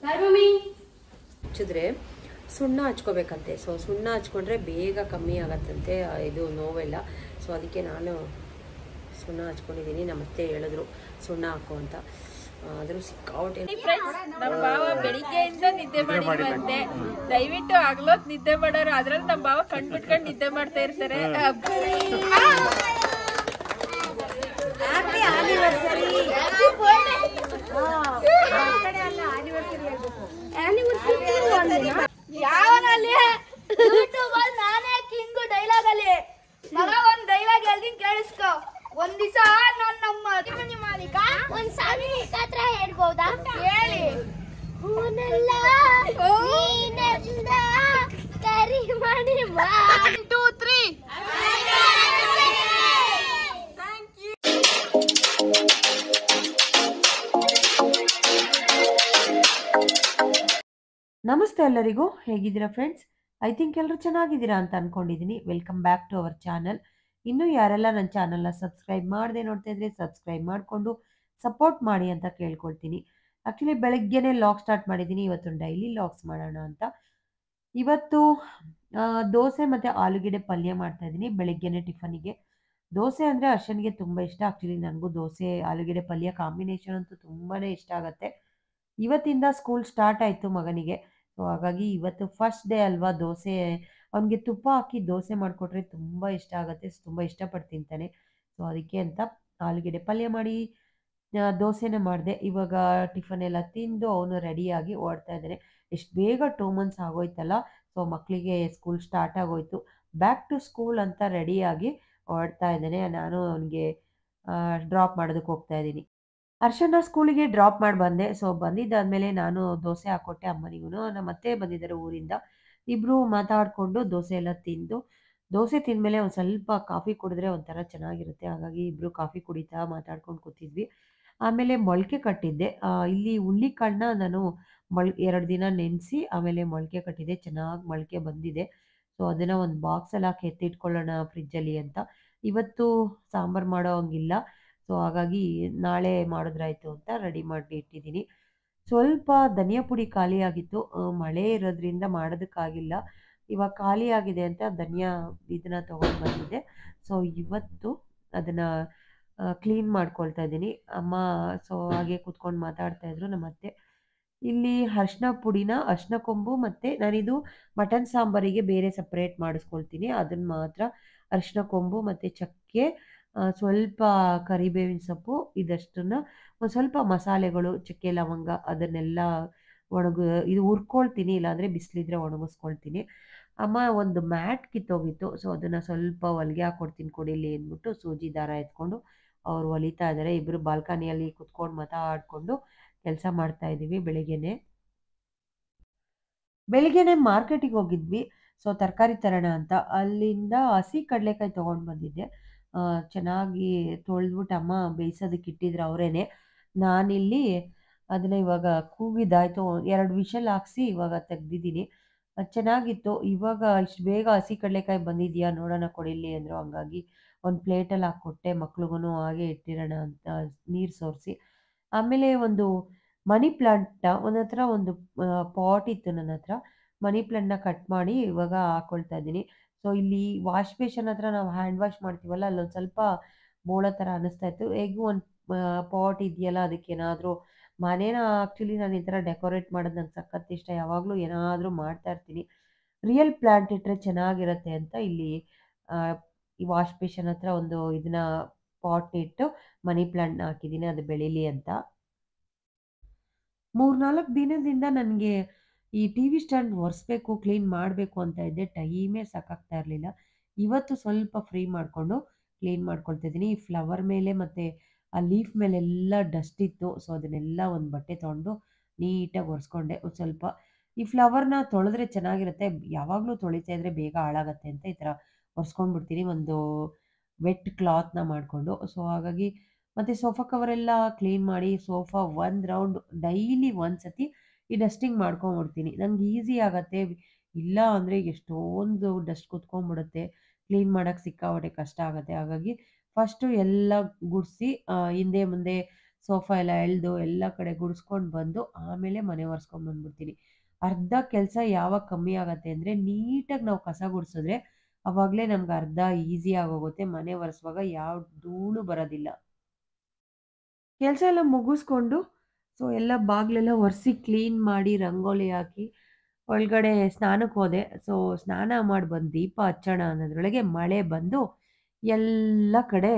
ಹಚ್ಚಿದ್ರೆ ಸುಣ್ಣ ಹಚ್ಕೋಬೇಕಂತೆ. ಸೊ ಸುಣ್ಣ ಹಚ್ಕೊಂಡ್ರೆ ಬೇಗ ಕಮ್ಮಿ ಆಗತ್ತಂತೆ ಇದು ನೋವೆಲ್ಲ. ಸೊ ಅದಕ್ಕೆ ನಾನು ಸುಣ್ಣ ಹಚ್ಕೊಂಡಿದ್ದೀನಿ. ನಮ್ಮತ್ತೆ ಹೇಳಿದ್ರು ಸುಣ್ಣ ಹಾಕು ಅಂತ. ಆದರೂ ಸಿಕ್ಕಾವಟ್ಟೆ. ನಮ್ಮ ಭಾವ ಬೆಳಿಗ್ಗೆಯಿಂದ ನಿದ್ದೆ ಮಾಡಿರುವಂತೆ. ದಯವಿಟ್ಟು ಆಗ್ಲೋತ್ ನಿದ್ದೆ ಮಾಡೋರು, ಅದ್ರಲ್ಲಿ ನಮ್ಮ ಭಾವ ಕಣ್ಬಿಟ್ಕೊಂಡು ನಿದ್ದೆ ಮಾಡ್ತಾ ಇರ್ತಾರೆ. ಯಾವನಲ್ಲಿ ನಾನೇ ಕಿಂಗು ಡೈಲಾಗ್ ಅಲ್ಲಿ ಮಗ ಒಂದ್ ಡೈಲಾಗ್ ಹೇಳ್ತೀನಿ ಕೇಳಿಸ್ಕೊ. ಒಂದ್ ದಿವಸ ನಮ್ಮ ಮನೆ ಮಾಲೀಕ ಒಂದ್ ಸಾರಿ ಹತ್ರ ಹೇಳ್ಬೋದಾ? ಹೇಳಿ. ಹೂನೆಲ್ಲ ನೀನೆಂದ ಕರಿ ಮಾಡಿ 1 2 3 ನಮಸ್ತೆ ಎಲ್ಲರಿಗೂ, ಹೇಗಿದ್ದೀರಾ ಫ್ರೆಂಡ್ಸ್? ಐ ಥಿಂಕ್ ಎಲ್ಲರೂ ಚೆನ್ನಾಗಿದ್ದೀರಾ ಅಂತ ಅಂದ್ಕೊಂಡಿದ್ದೀನಿ. Welcome back to our channel. ಇನ್ನೂ ಯಾರೆಲ್ಲ ನನ್ನ ಚಾನಲ್ನ ಸಬ್ಸ್ಕ್ರೈಬ್ ಮಾಡದೆ ನೋಡ್ತಾ ಇದ್ರೆ ಸಬ್ಸ್ಕ್ರೈಬ್ ಮಾಡಿಕೊಂಡು ಸಪೋರ್ಟ್ ಮಾಡಿ ಅಂತ ಕೇಳ್ಕೊಳ್ತೀನಿ. ಆ್ಯಕ್ಚುಲಿ ಬೆಳಗ್ಗೆನೇ ಲಾಗ್ ಸ್ಟಾರ್ಟ್ ಮಾಡಿದ್ದೀನಿ. ಇವತ್ತು ಡೈಲಿ ಲಾಗ್ಸ್ ಮಾಡೋಣ ಅಂತ. ಇವತ್ತು ದೋಸೆ ಮತ್ತು ಆಲೂಗೆಡ್ಡೆ ಪಲ್ಯ ಮಾಡ್ತಾಯಿದ್ದೀನಿ ಬೆಳಗ್ಗೆನೇ ಟಿಫನಿಗೆ. ದೋಸೆ ಅಂದರೆ ಅರ್ಶನ್ಗೆ ತುಂಬ ಇಷ್ಟ. ಆ್ಯಕ್ಚುಲಿ ನನಗೂ ದೋಸೆ ಆಲೂಗೆಡ್ಡೆ ಪಲ್ಯ ಕಾಂಬಿನೇಷನ್ ಅಂತೂ ತುಂಬಾ ಇಷ್ಟ ಆಗುತ್ತೆ. ಇವತ್ತಿಂದ ಸ್ಕೂಲ್ ಸ್ಟಾರ್ಟ್ ಆಯಿತು ಮಗನಿಗೆ. ಸೊ ಹಾಗಾಗಿ ಇವತ್ತು ಫಸ್ಟ್ ಡೇ ಅಲ್ವಾ, ದೋಸೆ ಅವನಿಗೆ ತುಪ್ಪ ಹಾಕಿ ದೋಸೆ ಮಾಡಿಕೊಟ್ರೆ ತುಂಬ ಇಷ್ಟ ಆಗುತ್ತೆ. ತುಂಬ ಇಷ್ಟಪಟ್ಟು ತಿಂತಾನೆ. ಸೊ ಅದಕ್ಕೆ ಅಂತ ಆಲೂಗೆಡ್ಡೆ ಪಲ್ಯ ಮಾಡಿ ದೋಸೆನ ಮಾಡಿದೆ. ಇವಾಗ ಟಿಫನ್ ಎಲ್ಲ ತಿಂದು ಅವನು ರೆಡಿಯಾಗಿ ಓಡ್ತಾ ಇದ್ದಾನೆ. ಎಷ್ಟು ಬೇಗ 2 ಮಂತ್ಸ್ ಆಗೋಯ್ತಲ್ಲ. ಸೊ ಮಕ್ಕಳಿಗೆ ಸ್ಕೂಲ್ ಸ್ಟಾರ್ಟ್ ಆಗೋಯ್ತು. ಬ್ಯಾಕ್ ಟು ಸ್ಕೂಲ್ ಅಂತ ರೆಡಿಯಾಗಿ ಓಡ್ತಾ ಇದ್ದಾನೆ. ನಾನು ಅವನಿಗೆ ಡ್ರಾಪ್ ಮಾಡೋದಕ್ಕೆ ಹೋಗ್ತಾ ಇದ್ದೀನಿ. ಹರ್ಷನ ಸ್ಕೂಲಿಗೆ ಡ್ರಾಪ್ ಮಾಡಿ ಬಂದೆ. ಸೊ ಬಂದಿದ್ದಾದಮೇಲೆ ನಾನು ದೋಸೆ ಹಾಕ್ಕೊಟ್ಟೆ ಅಮ್ಮನಿಗೂ. ನಮ್ಮ ಅತ್ತೆ ಬಂದಿದ್ದಾರೆ ಊರಿಂದ. ಇಬ್ಬರು ಮಾತಾಡಿಕೊಂಡು ದೋಸೆ ಎಲ್ಲ ತಿಂದು, ದೋಸೆ ತಿಂದಮೇಲೆ ಒಂದು ಸ್ವಲ್ಪ ಕಾಫಿ ಕುಡಿದ್ರೆ ಒಂಥರ ಚೆನ್ನಾಗಿರುತ್ತೆ. ಹಾಗಾಗಿ ಇಬ್ಬರು ಕಾಫಿ ಕುಡಿತಾ ಮಾತಾಡ್ಕೊಂಡು ಕೂತಿದ್ವಿ. ಆಮೇಲೆ ಮೊಳಕೆ ಕಟ್ಟಿದ್ದೆ. ಇಲ್ಲಿ ಹುಳ್ಳಿಕಾಳನ್ನ ನಾನು 2 ದಿನ ನೆನೆಸಿ ಆಮೇಲೆ ಮೊಳಕೆ ಕಟ್ಟಿದ್ದೆ. ಚೆನ್ನಾಗಿ ಮೊಳಕೆ ಬಂದಿದೆ. ಸೊ ಅದನ್ನು ಒಂದು ಬಾಕ್ಸಲ್ಲಿ ಹಾಕಿ ಎತ್ತಿಟ್ಕೊಳ್ಳೋಣ ಫ್ರಿಜ್ಜಲ್ಲಿ ಅಂತ. ಇವತ್ತು ಸಾಂಬಾರು ಮಾಡೋ ಹಂಗಿಲ್ಲ. ಸೊ ಹಾಗಾಗಿ ನಾಳೆ ಮಾಡಿದ್ರಾಯ್ತು ಅಂತ ರೆಡಿ ಮಾಡಿ ಇಟ್ಟಿದ್ದೀನಿ. ಸ್ವಲ್ಪ ಧನಿಯಾ ಪುಡಿ ಖಾಲಿಯಾಗಿತ್ತು. ಮಳೆ ಇರೋದ್ರಿಂದ ಮಾಡೋದಕ್ಕಾಗಿಲ್ಲ. ಇವಾಗ ಖಾಲಿಯಾಗಿದೆ ಅಂತ ಧನಿಯಾ ಇದನ್ನು ತೊಗೊಂಡು ಬಂದಿದ್ದೆ. ಸೊ ಇವತ್ತು ಅದನ್ನು ಕ್ಲೀನ್ ಮಾಡ್ಕೊಳ್ತಾ ಇದ್ದೀನಿ. ಅಮ್ಮ ಸೊ ಹಾಗೆ ಕೂತ್ಕೊಂಡು ಮಾತಾಡ್ತಾಯಿದ್ರು ನಮ್ಮ ಅತ್ತೆ. ಇಲ್ಲಿ ಅರಿಶಿನ ಪುಡಿನ, ಅರಿಶಿನ ಕೊಂಬು ಮತ್ತು ನಾನಿದು ಮಟನ್ ಸಾಂಬಾರಿಗೆ ಬೇರೆ ಸಪ್ರೇಟ್ ಮಾಡಿಸ್ಕೊಳ್ತೀನಿ. ಅದನ್ನು ಮಾತ್ರ ಅರಿಶಿನ ಕೊಂಬು ಮತ್ತು ಚಕ್ಕೆ, ಸ್ವಲ್ಪ ಕರಿಬೇವಿನ ಸೊಪ್ಪು, ಇದಷ್ಟನ್ನು ಒಂದು ಸ್ವಲ್ಪ ಮಸಾಲೆಗಳು, ಚಕ್ಕೆ ಲವಂಗ ಅದನ್ನೆಲ್ಲ ಇದು ಹುರ್ಕೊಳ್ತೀನಿ. ಇಲ್ಲಾಂದರೆ ಬಿಸಿಲಿದ್ರೆ ಒಣಗಿಸ್ಕೊಳ್ತೀನಿ. ಅಮ್ಮ ಒಂದು ಮ್ಯಾಟ್ ಕಿತ್ತೋಗಿತ್ತು. ಸೊ ಅದನ್ನು ಸ್ವಲ್ಪ ಹೊಲಿಗೆ ಹಾಕ್ಕೊಡ್ತೀನಿ ಕೊಡಿಲಿ ಅಂದ್ಬಿಟ್ಟು ಸೂಜಿ ದಾರ ಎತ್ಕೊಂಡು ಅವ್ರು ಹೊಲಿತಾ ಇದ್ದಾರೆ. ಇಬ್ಬರು ಬಾಲ್ಕನಿಯಲ್ಲಿ ಕುತ್ಕೊಂಡು ಮಾತಾಡಿಕೊಂಡು ಕೆಲಸ ಮಾಡ್ತಾ ಇದ್ದೀವಿ. ಬೆಳಿಗ್ಗೆನೆ ಮಾರ್ಕೆಟಿಗೆ ಹೋಗಿದ್ವಿ. ಸೊ ತರಕಾರಿ ತರೋಣ ಅಂತ. ಅಲ್ಲಿಂದ ಹಸಿ ಕಡಲೆಕಾಯಿ ತೊಗೊಂಡು ಬಂದಿದ್ದೆ. ಚೆನ್ನಾಗಿ ತೊಳೆದ್ಬಿಟ್ಟು ಅಮ್ಮ ಬೇಯಿಸೋದಕ್ಕೆ ಇಟ್ಟಿದ್ರು ಅವರೇನೆ. ನಾನಿಲ್ಲಿ ಅದನ್ನು ಇವಾಗ ಕೂಗಿದ್ದಾಯಿತು. 2 ವಿಷಲ್ ಹಾಕ್ಸಿ ಇವಾಗ ತೆಗ್ದಿದ್ದೀನಿ. ಚೆನ್ನಾಗಿತ್ತು. ಇವಾಗ ಇಷ್ಟು ಬೇಗ ಹಸಿ ಕಡಲೆಕಾಯಿ ಬಂದಿದೆಯಾ ನೋಡೋಣ ಕೊಡಿಲಿ ಅಂದರು. ಹಂಗಾಗಿ ಒಂದು ಪ್ಲೇಟಲ್ಲಿ ಹಾಕ್ಕೊಟ್ಟೆ. ಮಕ್ಳಿಗೂ ಹಾಗೆ ಇಟ್ಟಿರೋಣ ಅಂತ ನೀರು ಸೋರಿಸಿ. ಆಮೇಲೆ ಒಂದು ಮನಿ ಪ್ಲಾಂಟ್ನ ಒಂದು ಹತ್ರ ಒಂದು ಪಾಟ್ ಇತ್ತು ನನ್ನ ಹತ್ರ. ಮನಿ ಪ್ಲಾಂಟ್ನ ಕಟ್ ಮಾಡಿ ಇವಾಗ ಹಾಕ್ಕೊಳ್ತಾ ಇದ್ದೀನಿ. ಸೊ ಇಲ್ಲಿ ವಾಶ್ ಬೇಷನ್ ಹತ್ರ ನಾವು ಹ್ಯಾಂಡ್ ವಾಶ್ ಮಾಡ್ತೀವಲ್ಲ, ಅಲ್ಲೊಂದು ಸ್ವಲ್ಪ ಬೋಳ ಥರ ಅನ್ನಿಸ್ತಾ ಇತ್ತು. ಹೇಗೂ ಒಂದು ಪಾಟ್ ಇದೆಯಲ್ಲ, ಅದಕ್ಕೇನಾದರೂ ಮನೇನ ಆ್ಯಕ್ಚುಲಿ ನಾನು ಈ ಥರ ಡೆಕೋರೇಟ್ ಮಾಡೋದು ನಂಗೆ ಸಖತ್ ಇಷ್ಟ. ಯಾವಾಗಲೂ ಏನಾದರೂ ಮಾಡ್ತಾ ಇರ್ತೀನಿ. ರಿಯಲ್ ಪ್ಲಾಂಟ್ ಇಟ್ಟರೆ ಚೆನ್ನಾಗಿರುತ್ತೆ ಅಂತ ಇಲ್ಲಿ ಈ ವಾಶ್ ಬೇಷನ್ ಹತ್ರ ಒಂದು ಇದನ್ನ ಪಾಟ್ನ ಇಟ್ಟು ಮನಿ ಪ್ಲಾಂಟ್ನ ಹಾಕಿದ್ದೀನಿ, ಅದು ಬೆಳೀಲಿ ಅಂತ. 3-4 ದಿನದಿಂದ ನನಗೆ ಈ ಟಿ ವಿ ಸ್ಟ್ಯಾಂಡ್ ಒರೆಸ್ಬೇಕು, ಕ್ಲೀನ್ ಮಾಡಬೇಕು ಅಂತ ಇದ್ದೆ. ಟೈಮೇ ಸಾಕಾಗ್ತಾ ಇರಲಿಲ್ಲ. ಇವತ್ತು ಸ್ವಲ್ಪ ಫ್ರೀ ಮಾಡಿಕೊಂಡು ಕ್ಲೀನ್ ಮಾಡ್ಕೊಳ್ತಾ ಇದ್ದೀನಿ. ಈ ಫ್ಲವರ್ ಮೇಲೆ ಮತ್ತು ಆ ಲೀಫ್ ಮೇಲೆಲ್ಲ ಡಸ್ಟ್ ಇತ್ತು. ಸೊ ಅದನ್ನೆಲ್ಲ ಒಂದು ಬಟ್ಟೆ ತೊಗೊಂಡು ನೀಟಾಗಿ ಒರೆಸ್ಕೊಂಡೆ. ಒಂದು ಸ್ವಲ್ಪ ಈ ಫ್ಲವರ್ನ ತೊಳೆದ್ರೆ ಚೆನ್ನಾಗಿರುತ್ತೆ. ಯಾವಾಗಲೂ ತೊಳಿತಾ ಇದ್ದರೆ ಬೇಗ ಹಾಳಾಗತ್ತೆ ಅಂತ ಈ ಥರ ಒರೆಸ್ಕೊಂಡ್ಬಿಡ್ತೀನಿ ಒಂದು ವೆಟ್ ಕ್ಲಾತ್ನ ಮಾಡಿಕೊಂಡು. ಸೊ ಹಾಗಾಗಿ ಮತ್ತು ಸೋಫಾ ಕವರೆಲ್ಲ ಕ್ಲೀನ್ ಮಾಡಿ ಸೋಫಾ ಒಂದು ರೌಂಡ್ ಡೈಲಿ ಒಂದು ಸತಿ ಈ ಡಸ್ಟಿಂಗ್ ಮಾಡ್ಕೊಂಬಿಡ್ತೀನಿ. ನಂಗೆ ಈಸಿ ಆಗುತ್ತೆ. ಇಲ್ಲ ಅಂದರೆ ಎಷ್ಟೊಂದು ಡಸ್ಟ್ ಕುತ್ಕೊಂಡ್ಬಿಡುತ್ತೆ. ಕ್ಲೀನ್ ಮಾಡೋಕ್ಕೆ ಸಿಕ್ಕಾಪಟ್ಟೆ ಕಷ್ಟ ಆಗುತ್ತೆ. ಹಾಗಾಗಿ ಫಸ್ಟು ಎಲ್ಲ ಗುಡಿಸಿ ಹಿಂದೆ ಮುಂದೆ ಸೋಫಾ ಎಲ್ಲ ಎಳೆದು ಎಲ್ಲ ಕಡೆ ಗುಡಿಸ್ಕೊಂಡು ಬಂದು ಆಮೇಲೆ ಮನೆ ಒರೆಸ್ಕೊಂಡು ಬಂದ್ಬಿಡ್ತೀನಿ. ಅರ್ಧ ಕೆಲಸ ಯಾವಾಗ ಕಮ್ಮಿ ಆಗತ್ತೆ ಅಂದರೆ ನೀಟಾಗಿ ನಾವು ಕಸ ಗುಡಿಸಿದ್ರೆ ಅವಾಗಲೇ ನಮ್ಗೆ ಅರ್ಧ ಈಸಿ ಆಗೋಗುತ್ತೆ. ಮನೆ ಒರೆಸುವಾಗ ಯಾವ ಧೂಳು ಬರೋದಿಲ್ಲ. ಕೆಲಸ ಎಲ್ಲ ಮುಗಿಸ್ಕೊಂಡು ಸೊ ಎಲ್ಲ ಬಾಗಿಲೆಲ್ಲ ಒರೆಸಿ ಕ್ಲೀನ್ ಮಾಡಿ ರಂಗೋಲಿ ಹಾಕಿ ಒಳಗಡೆ ಸ್ನಾನಕ್ಕೆ ಹೋದೆ. ಸೊ ಸ್ನಾನ ಮಾಡಿ ಬಂದು ದೀಪ ಹಚ್ಚೋಣ ಅನ್ನೋದ್ರೊಳಗೆ ಮಳೆ ಬಂದು ಎಲ್ಲ ಕಡೆ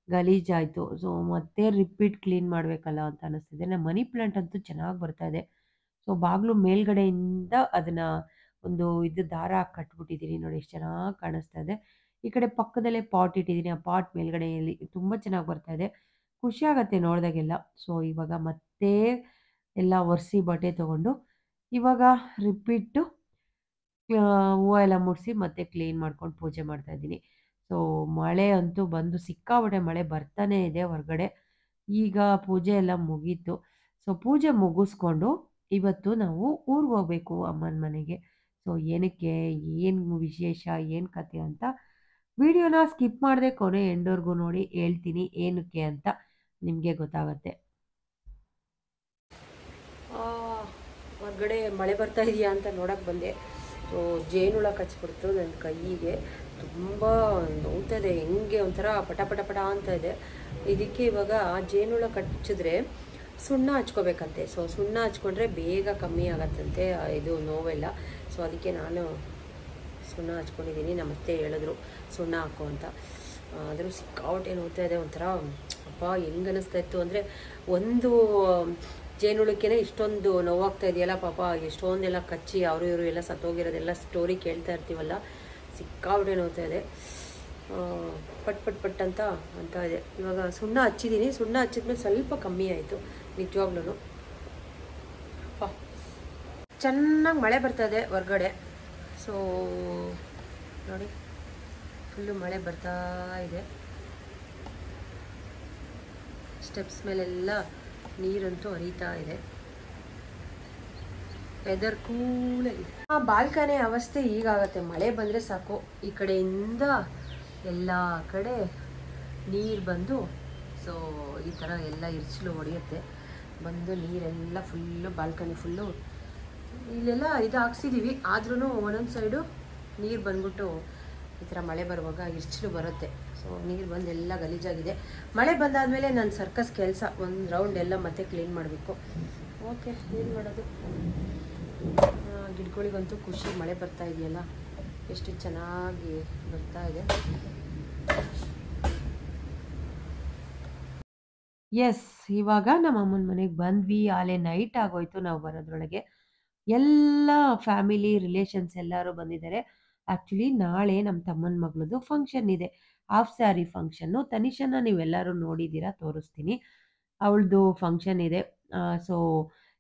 ಗಲೀಜಾಯಿತು. ಸೊ ಮತ್ತೆ ರಿಪೀಟ್ ಕ್ಲೀನ್ ಮಾಡಬೇಕಲ್ಲ ಅಂತ ಅನ್ನಿಸ್ತಿದೆ. ನಮ್ಮ ಮನಿ ಪ್ಲಾಂಟ್ ಅಂತೂ ಚೆನ್ನಾಗಿ ಬರ್ತಾ ಇದೆ. ಸೊ ಬಾಗಿಲು ಮೇಲ್ಗಡೆಯಿಂದ ಅದನ್ನು ಒಂದು ಇದು ದಾರ ಹಾಕಿ ಕಟ್ಬಿಟ್ಟಿದ್ದೀನಿ ನೋಡಿ, ಎಷ್ಟು ಚೆನ್ನಾಗಿ ಕಾಣಿಸ್ತಾ ಇದೆ. ಈ ಕಡೆ ಪಕ್ಕದಲ್ಲೇ ಪಾಟ್ ಇಟ್ಟಿದ್ದೀನಿ. ಆ ಪಾಟ್ ಮೇಲ್ಗಡೆಯಲ್ಲಿ ತುಂಬ ಚೆನ್ನಾಗಿ ಬರ್ತಾ ಇದೆ. ಖುಷಿ ಆಗುತ್ತೆ ನೋಡಿದಾಗೆಲ್ಲ. ಸೊ ಇವಾಗ ಮತ್ತೆ ಎಲ್ಲ ಒರೆಸಿ ಬಟ್ಟೆ ತೊಗೊಂಡು ಇವಾಗ ರಿಪೀಟು ಹೂವು ಎಲ್ಲ ಮುಡಿಸಿ ಮತ್ತೆ ಕ್ಲೀನ್ ಮಾಡ್ಕೊಂಡು ಪೂಜೆ ಮಾಡ್ತಾ ಇದ್ದೀನಿ. ಸೊ ಮಳೆ ಅಂತೂ ಬಂದು ಸಿಕ್ಕಾಪಟ್ಟೆ ಮಳೆ ಬರ್ತಾನೆ ಇದೆ ಹೊರಗಡೆ. ಈಗ ಪೂಜೆ ಎಲ್ಲ ಮುಗೀತು. ಸೊ ಪೂಜೆ ಮುಗಿಸ್ಕೊಂಡು ಇವತ್ತು ನಾವು ಊರಿಗೆ ಹೋಗ್ಬೇಕು ಅಮ್ಮನ ಮನೆಗೆ. ಸೊ ಏನಕ್ಕೆ, ಏನು ವಿಶೇಷ, ಏನು ಕತೆ ಅಂತ ವಿಡಿಯೋನ ಸ್ಕಿಪ್ ಮಾಡದೆ ಕೊನೆ ಎಂಡ್ವರೆಗೂ ನೋಡಿ, ಹೇಳ್ತೀನಿ ಏನಕ್ಕೆ ಅಂತ ನಿಮಗೆ ಗೊತ್ತಾಗುತ್ತೆ. ಹೊರಗಡೆ ಮಳೆ ಬರ್ತಾ ಇದೆಯಾ ಅಂತ ನೋಡಕ್ಕೆ ಬಂದೆ. ಸೊ ಜೇನುಳ ಕಚ್ಬಿಡ್ತು ನನ್ನ ಕೈಯಿಗೆ, ತುಂಬ ನೋವ್ತದೆ, ಹೆಂಗೆ ಒಂಥರ ಪಟ ಪಟ ಪಟ ಅಂತ ಇದೆ. ಇದಕ್ಕೆ ಇವಾಗ ಜೇನುಳ ಕಚ್ಚಿದ್ರೆ ಸುಣ್ಣ ಹಚ್ಕೋಬೇಕಂತೆ. ಸೊ ಸುಣ್ಣ ಹಚ್ಕೊಂಡ್ರೆ ಬೇಗ ಕಮ್ಮಿ ಆಗತ್ತಂತೆ ಇದು ನೋವೆಲ್ಲ. ಸೊ ಅದಕ್ಕೆ ನಾನು ಸುಣ್ಣ ಹಚ್ಕೊಂಡಿದ್ದೀನಿ. ನಮ್ಮ ಅತ್ತೆ ಹೇಳಿದ್ರು ಸುಣ್ಣ ಹಾಕು ಅಂತ. ಆದರೂ ಸಿಕ್ಕಾಪಟ್ಟೆ ನೋವ್ತಾ ಇದೆ. ಒಂಥರ ಅಪ್ಪ ಹೆಂಗೆ ಅನ್ನಿಸ್ತಾ ಇತ್ತು ಅಂದರೆ, ಒಂದು ಜೇನುಳಕ್ಕೇ ಇಷ್ಟೊಂದು ನೋವಾಗ್ತಾ ಇದೆಯಲ್ಲ ಪಾಪ. ಎಷ್ಟೊಂದೆಲ್ಲ ಕಚ್ಚಿ ಅವರು ಇವರು ಎಲ್ಲ ಸತ್ತೋಗಿರೋದೆಲ್ಲ ಸ್ಟೋರಿ ಕೇಳ್ತಾ ಇರ್ತೀವಲ್ಲ, ಸಿಕ್ಕಾಪಟ್ಟೆ ನೋವ್ತಾ ಇದೆ. ಪಟ್ ಪಟ್ ಪಟ್ ಅಂತ ಇದೆ. ಇವಾಗ ಸುಣ್ಣ ಹಚ್ಚಿದ್ದೀನಿ. ಸುಣ್ಣ ಹಚ್ಚಿದ್ಮೇಲೆ ಸ್ವಲ್ಪ ಕಮ್ಮಿ ಆಯಿತು ನಿಜವಾಗ್ಲೂ. ಚೆನ್ನಾಗಿ ಮಳೆ ಬರ್ತದೆ ಹೊರಗಡೆ. ಸೊ ನೋಡಿ, ಫುಲ್ಲು ಮಳೆ ಬರ್ತಾ ಇದೆ. ಸ್ಟೆಪ್ಸ್ ಮೇಲೆಲ್ಲ ನೀರಂತೂ ಹರಿತಾ ಇದೆ. ವೆದರ್ ಕೂಲಾಗಿದೆ. ಆ ಬಾಲ್ಕನಿ ಅವಸ್ಥೆ ಹೀಗಾಗತ್ತೆ. ಮಳೆ ಬಂದರೆ ಸಾಕು, ಈ ಕಡೆಯಿಂದ ಎಲ್ಲ ಕಡೆ ನೀರು ಬಂದು ಸೊ ಈ ಥರ ಎಲ್ಲ ಇರ್ಚಲು ಹೊಡೆಯುತ್ತೆ. ಬಂದು ನೀರೆಲ್ಲ ಫುಲ್ಲು ಬಾಲ್ಕನಿ ಫುಲ್ಲು ಇಲ್ಲೆಲ್ಲ ಇದು ಹಾಕ್ಸಿದ್ದೀವಿ. ಆದ್ರೂ ಒಂದೊಂದು ಸೈಡು ನೀರು ಬಂದ್ಬಿಟ್ಟು ಈ ಥರ ಮಳೆ ಬರುವಾಗ ಇರ್ಚಲು ಬರುತ್ತೆ. ಸೊ ನೀರು ಬಂದು ಎಲ್ಲ ಗಲೀಜಾಗಿದೆ. ಮಳೆ ಬಂದಾದಮೇಲೆ ನನ್ನ ಸರ್ಕಸ್ ಕೆಲಸ ಒಂದು ರೌಂಡ್ ಎಲ್ಲ ಮತ್ತೆ ಕ್ಲೀನ್ ಮಾಡಬೇಕು. ಓಕೆ, ಏನು ಮಾಡೋದು. ಗಿಡಗಳಿಗಂತೂ ಖುಷಿ, ಮಳೆ ಬರ್ತಾ ಇದೆಯಲ್ಲ, ಎಷ್ಟು ಚೆನ್ನಾಗಿ ಬರ್ತಾ ಇದೆ. ಎಸ್, ಇವಾಗ ನಮ್ಮ ಅಮ್ಮನ ಮನೆಗೆ ಬಂದ್ವಿ. ಆಲೆ ನೈಟ್ ಆಗೋಯ್ತು ನಾವು ಬರೋದ್ರೊಳಗೆ. ಎಲ್ಲ ಫ್ಯಾಮಿಲಿ ರಿಲೇಷನ್ಸ್ ಎಲ್ಲರೂ ಬಂದಿದ್ದಾರೆ. ಆ್ಯಕ್ಚುಲಿ ನಾಳೆ ನಮ್ಮ ತಮ್ಮನ ಮಗಳದು ಫಂಕ್ಷನ್ ಇದೆ, ಹಾಫ್ ಸ್ಯಾರಿ ಫಂಕ್ಷನ್ನು. ತನಿಷನ ನೀವೆಲ್ಲರೂ ನೋಡಿದ್ದೀರಾ, ತೋರಿಸ್ತೀನಿ. ಅವಳದು ಫಂಕ್ಷನ್ ಇದೆ. ಸೊ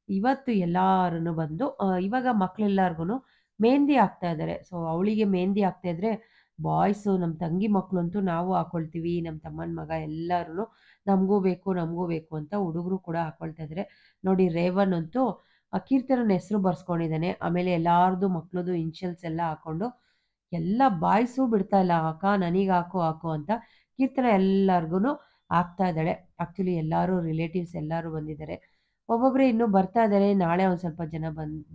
ಇವತ್ತು ಎಲ್ಲರೂ ಬಂದು ಇವಾಗ ಮಕ್ಕಳೆಲ್ಲರಿಗೂ ಮೆಹಂದಿ ಹಾಕ್ತಾ ಇದ್ದಾರೆ. ಸೊ ಅವಳಿಗೆ ಮೆಹಂದಿ ಹಾಕ್ತಾ ಇದ್ರೆ ಬಾಯ್ಸು, ನಮ್ಮ ತಂಗಿ ಮಕ್ಕಳಂತೂ ನಾವು ಹಾಕ್ಕೊಳ್ತೀವಿ, ನಮ್ಮ ತಮ್ಮನ ಮಗ ಎಲ್ಲರೂ ನಮಗೂ ಬೇಕು ನಮಗೂ ಬೇಕು ಅಂತ ಹುಡುಗರು ಕೂಡ ಹಾಕ್ಕೊಳ್ತಾ ಇದ್ದಾರೆ. ನೋಡಿ, ರೇವನ್ ಅಂತೂ ಕೀರ್ತನನ ಹೆಸರು ಬರ್ಸ್ಕೊಂಡಿದ್ದಾನೆ. ಆಮೇಲೆ ಎಲ್ಲಾರ್ದು ಮಕ್ಳದು ಇನ್ಷಿಯಲ್ಸ್ ಎಲ್ಲ ಹಾಕ್ಕೊಂಡು ಎಲ್ಲ ಬಾಯ್ಸು ಬಿಡ್ತಾ ಇಲ್ಲ, ಅಕ್ಕ ನನಗೆ ಹಾಕು ಹಾಕು ಅಂತ. ಕೀರ್ತನ ಎಲ್ಲರಿಗೂ ಹಾಕ್ತಾ ಇದ್ದಾಳೆ. ಆ್ಯಕ್ಚುಲಿ ಎಲ್ಲರೂ ರಿಲೇಟಿವ್ಸ್ ಎಲ್ಲರೂ ಬಂದಿದ್ದಾರೆ. ಒಬ್ಬೊಬ್ಬರೇ ಇನ್ನೂ ಬರ್ತಾ ಇದ್ದಾರೆ. ನಾಳೆ ಒಂದು ಸ್ವಲ್ಪ ಜನ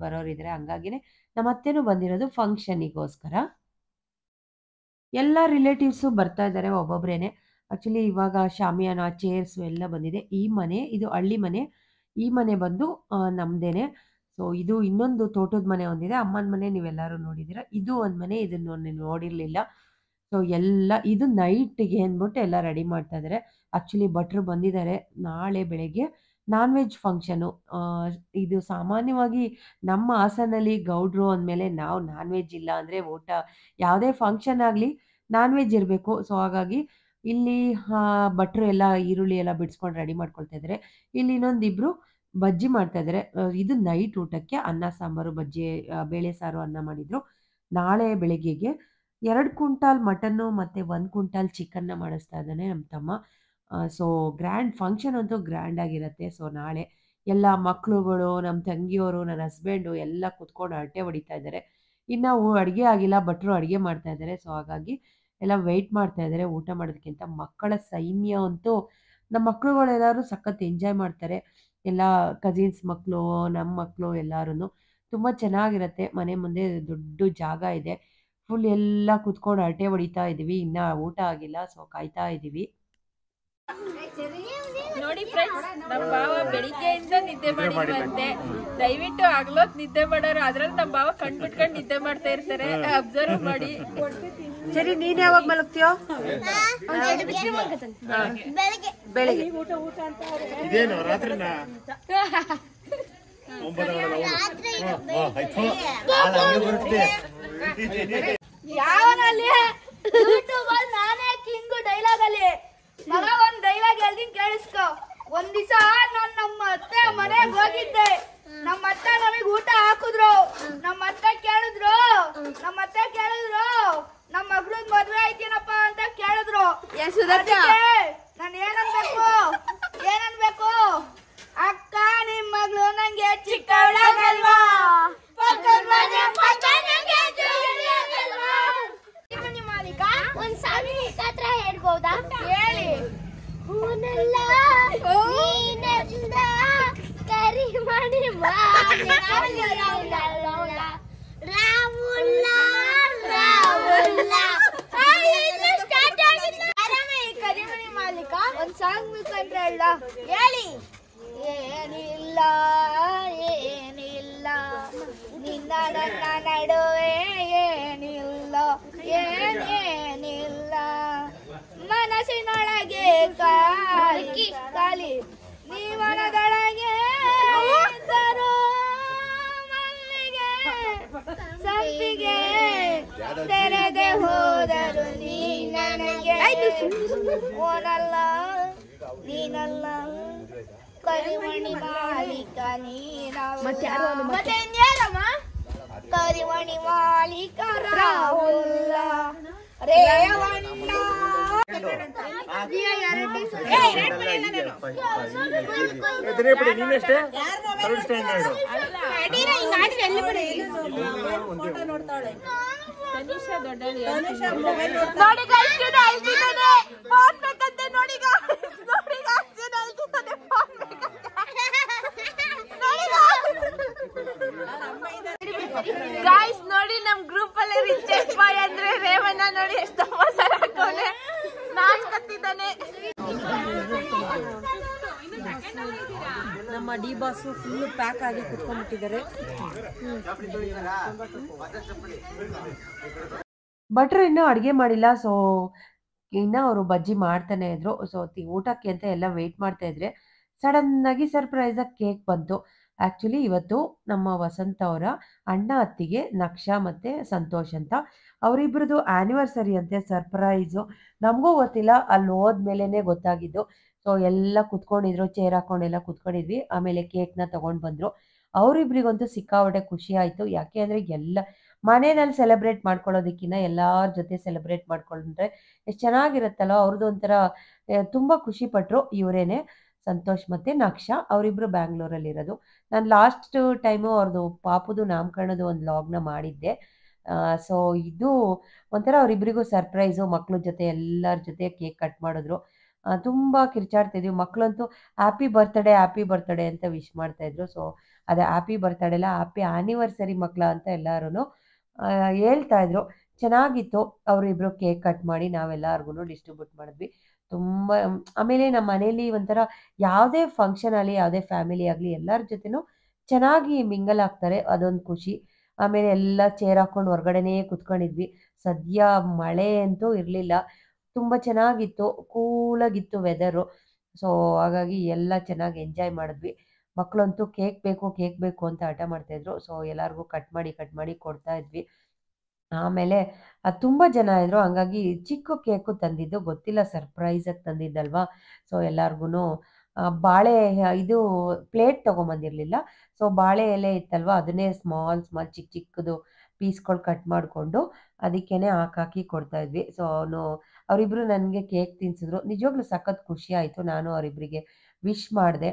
ಬರೋರಿದ್ದಾರೆ. ಹಂಗಾಗಿನೇ ನಮ್ಮ ಅತ್ತೆನೂ ಬಂದಿರೋದು ಫಂಕ್ಷನಿಗೋಸ್ಕರ. ಎಲ್ಲ ರಿಲೇಟಿವ್ಸು ಬರ್ತಾ ಇದ್ದಾರೆ ಒಬ್ಬೊಬ್ಬರೇನೆ. ಆ್ಯಕ್ಚುಲಿ ಇವಾಗ ಶಾಮಿಯಾನ, ಚೇರ್ಸು ಎಲ್ಲ ಬಂದಿದೆ. ಈ ಮನೆ ಇದು ಹಳ್ಳಿ ಮನೆ. ಈ ಮನೆ ಬಂದು ನಮ್ಮದೇನೆ. ಸೊ ಇದು ಇನ್ನೊಂದು ತೋಟದ ಮನೆ ಒಂದಿದೆ. ಅಮ್ಮನ ಮನೆ ನೀವೆಲ್ಲರೂ ನೋಡಿದ್ದೀರಾ. ಇದು ಒಂದು ಮನೆ, ಇದನ್ನು ನೀವು ನೋಡಿರಲಿಲ್ಲ. ಸೊ ಎಲ್ಲ ಇದು ನೈಟಿಗೆ ಅಂದ್ಬಿಟ್ಟು ಎಲ್ಲ ರೆಡಿ ಮಾಡ್ತಾ ಇದ್ದಾರೆ. ಆ್ಯಕ್ಚುಲಿ ಭಟ್ರು ಬಂದಿದ್ದಾರೆ. ನಾಳೆ ಬೆಳಗ್ಗೆ ನಾನ್ ವೆಜ್ ಫಂಕ್ಷನು. ಇದು ಸಾಮಾನ್ಯವಾಗಿ ನಮ್ಮ ಹಾಸನಲ್ಲಿ ಗೌಡ್ರು ಅಂದಮೇಲೆ ನಾವು ನಾನ್ ವೆಜ್ ಇಲ್ಲ ಅಂದರೆ ಊಟ, ಯಾವುದೇ ಫಂಕ್ಷನ್ ಆಗಲಿ ನಾನ್ ವೆಜ್ ಇರಬೇಕು. ಸೊ ಹಾಗಾಗಿ ಇಲ್ಲಿ ಭಟ್ರು ಎಲ್ಲ ಈರುಳ್ಳಿ ಎಲ್ಲ ಬಿಡಿಸ್ಕೊಂಡು ರೆಡಿ ಮಾಡ್ಕೊಳ್ತಾ ಇದ್ದಾರೆ. ಇಲ್ಲಿ ಇನ್ನೊಂದಿಬ್ಬರು ಬಜ್ಜಿ ಮಾಡ್ತಾ ಇದ್ದಾರೆ. ಇದು ನೈಟ್ ಊಟಕ್ಕೆ ಅನ್ನ ಸಾಂಬಾರು, ಬಜ್ಜಿ, ಬೇಳೆ ಸಾರು, ಅನ್ನ ಮಾಡಿದ್ರು. ನಾಳೆ ಬೆಳಗ್ಗೆಗೆ 2 ಕ್ವಿಂಟಾಲ್ ಮಟನ್ನು ಮತ್ತು 1 ಕ್ವಿಂಟಾಲ್ ಚಿಕನ್ನ ಮಾಡಿಸ್ತಾ ಇದ್ದಾನೆ ನಮ್ಮ ತಮ್ಮ. ಸೊ ಗ್ರ್ಯಾಂಡ್ ಫಂಕ್ಷನ್ ಅಂತೂ ಗ್ರ್ಯಾಂಡ್ ಆಗಿರುತ್ತೆ. ಸೊ ನಾಳೆ ಎಲ್ಲ ಮಕ್ಕಳುಗಳು, ನಮ್ಮ ತಂಗಿಯವರು, ನನ್ನ ಹಸ್ಬೆಂಡು ಎಲ್ಲ ಕುತ್ಕೊಂಡು ಹರಟೆ ಹೊಡಿತಾ ಇದ್ದಾರೆ. ಇನ್ನು ಅಡುಗೆ ಆಗಿಲ್ಲ, ಭಟ್ರು ಅಡುಗೆ ಮಾಡ್ತಾ ಇದ್ದಾರೆ. ಸೊ ಹಾಗಾಗಿ ಎಲ್ಲ ವೆಯ್ಟ್ ಮಾಡ್ತಾ ಇದ್ದಾರೆ ಊಟ ಮಾಡೋದಕ್ಕಿಂತ. ಮಕ್ಕಳ ಸೈನ್ಯ ಅಂತೂ ನಮ್ಮ ಮಕ್ಳುಗಳೆಲ್ಲರೂ ಸಖತ್ ಎಂಜಾಯ್ ಮಾಡ್ತಾರೆ. ಎಲ್ಲ ಕಸಿನ್ಸ್ ಮಕ್ಕಳು, ನಮ್ಮ ಮಕ್ಕಳು ಎಲ್ಲರೂ ತುಂಬ ಚೆನ್ನಾಗಿರುತ್ತೆ. ಮನೆ ಮುಂದೆ ದೊಡ್ಡ ಜಾಗ ಇದೆ. ಫುಲ್ ಎಲ್ಲ ಕುತ್ಕೊಂಡು ಹರಟೆ ಹೊಡಿತಾ ಇದ್ದೀವಿ. ಇನ್ನು ಊಟ ಆಗಿಲ್ಲ, ಸೊ ಕಾಯ್ತಾ ಇದ್ದೀವಿ. ನೋಡಿ ಫ್ರೆಂಡ್ಸ್, ನಮ್ಮ ಭಾವ ಬೆಳಿಗ್ಗೆಯಿಂದ ನಿದ್ದೆ ಮಾಡಿಲ್ವಂತೆ. ದಯವಿಟ್ಟು ಆಗ್ಲೋತ್ ನಿದ್ದೆ ಮಾಡೋರು, ಅದ್ರಲ್ಲಿ ನಮ್ಮ ಭಾವ ಕಣ್ಬಿಟ್ಕೊಂಡು ನಿದ್ದೆ ಮಾಡ್ತಾ ಇರ್ತಾರೆ, ಅಬ್ಸರ್ವ್ ಮಾಡಿ. ಸರಿ, ನೀನ್ ಯಾವಾಗ ಮಲಗ್ತೀಯೋ? ಬೆಳಿಗ್ಗೆ. ಇದೇನು ರಾತ್ರಿನ ಯಾವನಲ್ಲಿ ಯೂಟ್ಯೂಬ್ ಅಲ್ಲಿ ನಾನೇ ಕಿಂಗು ಡೈಲಾಗ್ ಅಲ್ಲಿ ಮಗ ಒಂದ್ ಡೈಲಾಗ್ ಹೇಳ್ತೀನಿ ಕೇಳಿಸ್ಕೊ. ಒಂದ್ ದಿವಸ ನಾನ್ ನಮ್ಮ ಅತ್ತೆ ಮನೆಗ್ ಹೋಗಿದ್ದೆ. ನಮ್ಮ ಅತ್ತೆ ನಮಗ್ ಊಟ ಹಾಕಿದ್ರು. ನಮ್ಮ ಅತ್ತೆ ಕೇಳಿದ್ರು ನಮ್ಮ ಮಗಳದ್ ಮದ್ವೆ ಆಯ್ತೇನಪ್ಪ ಅಂತ ಕೇಳಿದ್ರು. ನಾನು ಏನನ್ಬೇಕು ಅಕ್ಕ ನಿಮ್ ಮಗಳು ನಂಗೆ ಚಿಕ್ಕವಳಾಗಲ್ವಾ, ಮಾಲೀಕ ಒಂದ್ ಸಾರಿ ಹತ್ರ ಹೇಳ್ಬೋದಾ? ಹೇಳಿ. ಹೂನೆಲ್ಲ ನೀನೆಲ್ಲ ಕರಿಮಣಿ ಕರಿಮಣಿ ಮಾಲೀಕ ಒಂದ್ ಸಾಂಗ್ ಮುಖಂಡ್ರೆ ಹೇಳ. ಹೇಳಿ. ಏನಿಲ್ಲ ನಿನ್ನ ನನ್ನ ನಡುವೆ ಏನಿಲ್ಲ ಮನಸ್ಸಿನೊಳಗೆ ಕಾಲಿ ನೀವನದೊಳಗೆ ಮಲ್ಲಿಗೆ ಸಂಪಿಗೆ ತೆರೆದೆ ಹೋದರು ನೀ ನನಗೆ ನೀನಲ್ಲ ಕರಿಮಣಿ ಮಾಲೀಕ ನೀನಲ್ಲ. ಕರಿಮಣಿ ಮಾಲೀಕ ರಾಹುಲ್ಲ ರೇವಣ್ಣ. ನೀನಷ್ಟೇ ಗಾಯ್ಸ್ ನೋಡಿ, ನಮ್ ಗ್ರೂಪ್ ಅಲ್ಲಿ ರಿಚೆಸ್ಟ್ ಬಾಯ್ ಅಂದ್ರೆ ರೇವಣ್ಣ ನೋಡಿ ಎಷ್ಟು ಅವಸರ ಹಾಕೋನೆ, ನಾಚ್ಕತ್ತಿದ್ದಾನೆ. ನಮ್ಮ ಡಿ ಬಾಸು ಫುಲ್ ಪ್ಯಾಕ್ ಆಗಿ ಕುತ್ಕೊಂಡ್ಬಿಟ್ಟಿದ್ದಾರೆ. ಭಟ್ರು ಇನ್ನೂ ಅಡುಗೆ ಮಾಡಿಲ್ಲ. ಸೊ ಇನ್ನು ಅವರು ಬಜ್ಜಿ ಮಾಡ್ತಾನೆ ಇದ್ರು. ಸೊ ಊಟಕ್ಕೆ ಅಂತ ಎಲ್ಲ ವೆಯ್ಟ್ ಮಾಡ್ತಾ ಇದ್ರೆ ಸಡನ್ನಾಗಿ ಸರ್ಪ್ರೈಸಾಗಿ ಕೇಕ್ ಬಂತು. ಆ್ಯಕ್ಚುಲಿ ಇವತ್ತು ನಮ್ಮ ವಸಂತ ಅವರ ಅಣ್ಣ ಅತ್ತಿಗೆ ನಕ್ಷಾ ಮತ್ತು ಸಂತೋಷ್ ಅಂತ ಅವರಿಬ್ರದ್ದು ಆ್ಯನಿವರ್ಸರಿ ಅಂತೆ. ಸರ್ಪ್ರೈಸು, ನಮಗೂ ಗೊತ್ತಿಲ್ಲ, ಅಲ್ಲಿ ಹೋದ್ಮೇಲೆ ಗೊತ್ತಾಗಿದ್ದು. ಸೊ ಎಲ್ಲ ಕುತ್ಕೊಂಡಿದ್ರು, ಚೇರ್ ಹಾಕೊಂಡೆಲ್ಲ ಕುತ್ಕೊಂಡಿದ್ವಿ. ಆಮೇಲೆ ಕೇಕ್ನ ತೊಗೊಂಡು ಬಂದರು. ಅವರಿಬ್ರಿಗಂತೂ ಸಿಕ್ಕಾಪಟ್ಟೆ ಖುಷಿ ಆಯಿತು. ಯಾಕೆ ಅಂದರೆ ಎಲ್ಲ ಮನೆಯಲ್ಲಿ ಸೆಲೆಬ್ರೇಟ್ ಮಾಡ್ಕೊಳ್ಳೋದಕ್ಕಿಂತ ಎಲ್ಲರ ಜೊತೆ ಸೆಲೆಬ್ರೇಟ್ ಮಾಡ್ಕೊಂಡ್ರೆ ಎಷ್ಟು ಚೆನ್ನಾಗಿರುತ್ತಲ್ಲ. ಅವ್ರದ್ದು ಒಂಥರ ತುಂಬ ಖುಷಿಪಟ್ಟರು. ಇವರೇನೆ ಸಂತೋಷ್ ಮತ್ತು ನಕ್ಷಾ, ಅವರಿಬ್ಬರು ಬ್ಯಾಂಗ್ಳೂರಲ್ಲಿರೋದು. ನಾನು ಲಾಸ್ಟ್ ಟೈಮು ಅವ್ರದ್ದು ಪಾಪುದು ನಾಮಕರಣದ ಒಂದು ವ್ಲಾಗ್ನ ಮಾಡಿದ್ದೆ. ಸೊ ಇದು ಒಂಥರ ಅವರಿಬ್ಬರಿಗೂ ಸರ್ಪ್ರೈಸು. ಮಕ್ಳ ಜೊತೆ ಎಲ್ಲರ ಜೊತೆ ಕೇಕ್ ಕಟ್ ಮಾಡಿದ್ರು. ತುಂಬ ಕಿರ್ಚಾಡ್ತಿದ್ವಿ. ಮಕ್ಕಳಂತೂ ಹ್ಯಾಪಿ ಬರ್ತ್ಡೇ ಅಂತ ವಿಶ್ ಮಾಡ್ತಾಯಿದ್ರು. ಸೊ ಅದೇ ಹ್ಯಾಪಿ ಬರ್ತ್ಡೇ ಎಲ್ಲ ಹ್ಯಾಪಿ ಆ್ಯನಿವರ್ಸರಿ ಮಕ್ಕಳ ಅಂತ ಎಲ್ಲರೂ ಹೇಳ್ತಾಯಿದ್ರು. ಚೆನ್ನಾಗಿತ್ತು. ಅವರಿಬ್ಬರು ಕೇಕ್ ಕಟ್ ಮಾಡಿ ನಾವೆಲ್ಲರಿಗೂ ಡಿಸ್ಟ್ರಿಬ್ಯೂಟ್ ಮಾಡಿದ್ವಿ. ತುಂಬ ಆಮೇಲೆ ನಮ್ಮ ಮನೇಲಿ ಒಂಥರ ಯಾವುದೇ ಫಂಕ್ಷನ್ ಆಗಲಿ, ಯಾವುದೇ ಫ್ಯಾಮಿಲಿ ಆಗಲಿ, ಎಲ್ಲರ ಜೊತೆನೂ ಚೆನ್ನಾಗಿ ಮಿಂಗಲ್ ಆಗ್ತಾರೆ, ಅದೊಂದು ಖುಷಿ. ಆಮೇಲೆ ಎಲ್ಲ ಚೇರ್ ಹಾಕ್ಕೊಂಡು ಹೊರಗಡೆನೇ ಕುತ್ಕೊಂಡಿದ್ವಿ. ಸದ್ಯ ಮಳೆ ಅಂತೂ ಇರಲಿಲ್ಲ, ತುಂಬ ಚೆನ್ನಾಗಿತ್ತು, ಕೂಲಾಗಿತ್ತು ವೆದರು. ಸೊ ಹಾಗಾಗಿ ಎಲ್ಲ ಚೆನ್ನಾಗಿ ಎಂಜಾಯ್ ಮಾಡಿದ್ವಿ. ಮಕ್ಕಳಂತೂ ಕೇಕ್ ಬೇಕು ಅಂತ ಹಠ ಮಾಡ್ತಾಯಿದ್ರು. ಸೊ ಎಲ್ಲರಿಗೂ ಕಟ್ ಮಾಡಿ ಕೊಡ್ತಾ ಇದ್ವಿ. ಆಮೇಲೆ ತುಂಬ ಜನ ಇದ್ದರು, ಹಂಗಾಗಿ ಚಿಕ್ಕ ಕೇಕು ತಂದಿದ್ದು, ಗೊತ್ತಿಲ್ಲ ಸರ್ಪ್ರೈಸಾಗಿ ತಂದಿದ್ದಲ್ವಾ. ಸೊ ಎಲ್ಲರಿಗೂ ಬಾಳೆ ಇದು ಪ್ಲೇಟ್ ತೊಗೊಂಬಂದಿರಲಿಲ್ಲ. ಸೊ ಬಾಳೆ ಎಲೆ ಇತ್ತಲ್ವ, ಅದನ್ನೇ ಸ್ಮಾಲ್ ಚಿಕ್ಕದು ಪೀಸ್ಗಳು ಕಟ್ ಮಾಡಿಕೊಂಡು ಅದಕ್ಕೇ ಹಾಕಿ ಕೊಡ್ತಾಯಿದ್ವಿ. ಸೊ ಅವರಿಬ್ಬರು ನನಗೆ ಕೇಕ್ ತಿನ್ಸಿದ್ರು. ನಿಜವಾಗ್ಲೂ ಸಖತ್ ಖುಷಿ ಆಯಿತು. ನಾನು ಅವರಿಬ್ಬರಿಗೆ ವಿಶ್ ಮಾಡಿದೆ.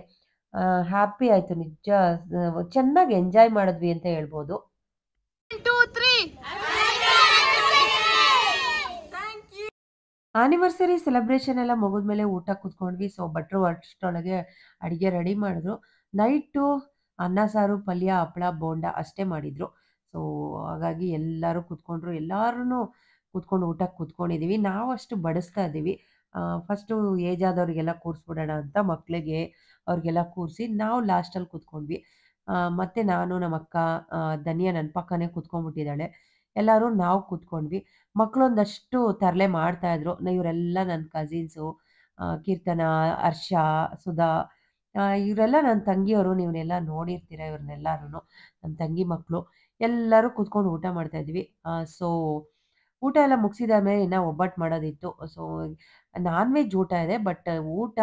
ಹ್ಯಾಪಿ ಆಯಿತು. ನಿಜ ಚೆನ್ನಾಗಿ ಎಂಜಾಯ್ ಮಾಡಿದ್ವಿ ಅಂತ ಹೇಳ್ಬೋದು. 1 2 3 ಆನಿವರ್ಸರಿ ಸೆಲೆಬ್ರೇಷನ್ ಎಲ್ಲ ಮುಗಿದ್ಮೇಲೆ ಊಟ ಕೂತ್ಕೊಂಡ್ವಿ. ಸೊ ಭಟ್ರು ಅಷ್ಟರೊಳಗೆ ಅಡಿಗೆ ರೆಡಿ ಮಾಡಿದ್ರು. ನೈಟು ಅನ್ನ, ಸಾರು, ಪಲ್ಯ, ಹಪ್ಪಳ, ಬೋಂಡ ಅಷ್ಟೇ ಮಾಡಿದ್ರು. ಸೊ ಹಾಗಾಗಿ ಎಲ್ಲರೂ ಕೂತ್ಕೊಂಡ್ರು. ಎಲ್ಲಾರೂ ಕೂತ್ಕೊಂಡು ಊಟಕ್ಕೆ ಕೂತ್ಕೊಂಡಿದ್ದೀವಿ. ನಾವು ಅಷ್ಟು ಬಡಿಸ್ತಾ ಇದ್ದೀವಿ. ಫಸ್ಟು ಏಜ್ ಆದವ್ರಿಗೆಲ್ಲ ಕೂರಿಸ್ಬಿಡೋಣ ಅಂತ ಮಕ್ಕಳಿಗೆ ಅವ್ರಿಗೆಲ್ಲ ಕೂರಿಸಿ ನಾವು ಲಾಸ್ಟಲ್ಲಿ ಕೂತ್ಕೊಂಡ್ವಿ. ಮತ್ತೆ ನಾನು ನಮ್ಮ ಅಕ್ಕ, ಧನ್ಯ ನನ್ನ ಪಕ್ಕನೇ ಕೂತ್ಕೊಂಡ್ಬಿಟ್ಟಿದ್ದಾಳೆ. ಎಲ್ಲರೂ ನಾವು ಕೂತ್ಕೊಂಡ್ವಿ. ಮಕ್ಕಳೊಂದಷ್ಟು ತರಲೆ ಮಾಡ್ತಾ ಇದ್ರು. ಇವರೆಲ್ಲ ನನ್ನ ಕಸಿನ್ಸು, ಕೀರ್ತನ, ಹರ್ಷ, ಸುಧಾ, ಇವರೆಲ್ಲ ನನ್ನ ತಂಗಿಯವರು. ನೀವನ್ನೆಲ್ಲ ನೋಡಿರ್ತೀರ ಇವ್ರನ್ನೆಲ್ಲರೂನು. ನನ್ನ ತಂಗಿ ಮಕ್ಕಳು ಎಲ್ಲರೂ ಕೂತ್ಕೊಂಡು ಊಟ ಮಾಡ್ತಾ ಇದ್ವಿ. ಸೊ ಊಟ ಎಲ್ಲ ಮುಗಿಸಿದಾದ್ಮೇಲೆ ಇನ್ನು ಒಬ್ಬಟ್ಟು ಮಾಡೋದಿತ್ತು. ಸೊ ನಾನ್ ವೆಜ್ ಊಟ ಇದೆ. ಬಟ್ ಊಟ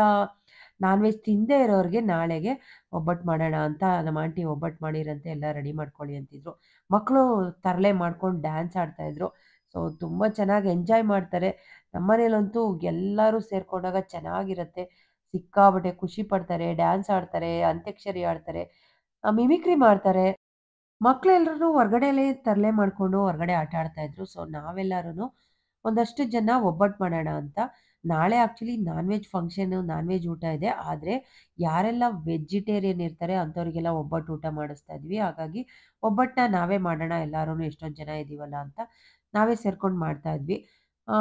ನಾನ್ ವೆಜ್ ತಿನ್ನದೇ ಇರೋರಿಗೆ ನಾಳೆಗೆ ಒಬ್ಬಟ್ಟು ಮಾಡೋಣ ಅಂತ ನಮ್ಮ ಆಂಟಿ ಒಬ್ಬಟ್ಟು ಮಾಡಿರಂತೆ, ಎಲ್ಲ ರೆಡಿ ಮಾಡ್ಕೊಳ್ಳಿ ಅಂತಿದ್ರು. ಮಕ್ಕಳು ತರಲೆ ಮಾಡ್ಕೊಂಡು ಡ್ಯಾನ್ಸ್ ಆಡ್ತಾ ಇದ್ರು. ಸೊ ತುಂಬ ಚೆನ್ನಾಗಿ ಎಂಜಾಯ್ ಮಾಡ್ತಾರೆ. ನಮ್ಮನೇಲಂತೂ ಎಲ್ಲರೂ ಸೇರ್ಕೊಂಡಾಗ ಚೆನ್ನಾಗಿರುತ್ತೆ. ಸಿಕ್ಕಾಪಟ್ಟೆ ಖುಷಿ ಪಡ್ತಾರೆ, ಡ್ಯಾನ್ಸ್ ಆಡ್ತಾರೆ, ಅಂತ್ಯಾಕ್ಷರಿ ಆಡ್ತಾರೆ, ಮಿಮಿಕ್ರಿ ಮಾಡ್ತಾರೆ. ಮಕ್ಳೆಲ್ರೂ ಹೊರ್ಗಡೆಲೇ ತರಲೆ ಮಾಡ್ಕೊಂಡು ಹೊರಗಡೆ ಆಟ ಆಡ್ತಾ ಇದ್ರು. ಸೊ ನಾವೆಲ್ಲರೂ ಒಂದಷ್ಟು ಜನ ಒಬ್ಬಟ್ಟು ಮಾಡೋಣ ಅಂತ. ನಾಳೆ actually non veg function, non veg ಊಟ ಇದೆ. ಆದರೆ ಯಾರೆಲ್ಲ ವೆಜಿಟೇರಿಯನ್ ಇರ್ತಾರೆ ಅಂಥವ್ರಿಗೆಲ್ಲ ಒಬ್ಬಟ್ಟು ಊಟ ಮಾಡಿಸ್ತಾ ಇದ್ವಿ. ಹಾಗಾಗಿ ಒಬ್ಬಟ್ಟನ್ನ ನಾವೇ ಮಾಡೋಣ ಎಲ್ಲರೂ ಎಷ್ಟೊಂದು ಜನ ಇದ್ದೀವಲ್ಲ ಅಂತ ನಾವೇ ಸೇರ್ಕೊಂಡು ಮಾಡ್ತಾ ಇದ್ವಿ. ಆ,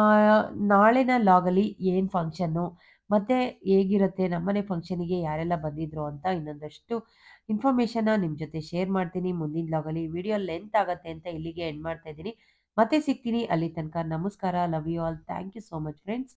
ನಾಳಿನ ಲಾಗಲ್ಲಿ ಏನು ಫಂಕ್ಷನ್ನು ಮತ್ತು ಹೇಗಿರುತ್ತೆ ನಮ್ಮನೆ ಫಂಕ್ಷನಿಗೆ ಯಾರೆಲ್ಲ ಬಂದಿದ್ರು ಅಂತ ಇನ್ನೊಂದಷ್ಟು ಇನ್ಫಾರ್ಮೇಷನ್ನ ನಿಮ್ಮ ಜೊತೆ ಶೇರ್ ಮಾಡ್ತೀನಿ ಮುಂದಿನ ಲಾಗಲ್ಲಿ. ವಿಡಿಯೋ ಲೆಂತ್ ಆಗುತ್ತೆ ಅಂತ ಇಲ್ಲಿಗೆ ಎಂಡ್ ಮಾಡ್ತಾ ಇದ್ದೀನಿ. ಮತ್ತೆ ಸಿಗ್ತೀನಿ. ಅಲ್ಲಿ ತನಕ ನಮಸ್ಕಾರ. Love you all. Thank you so much friends.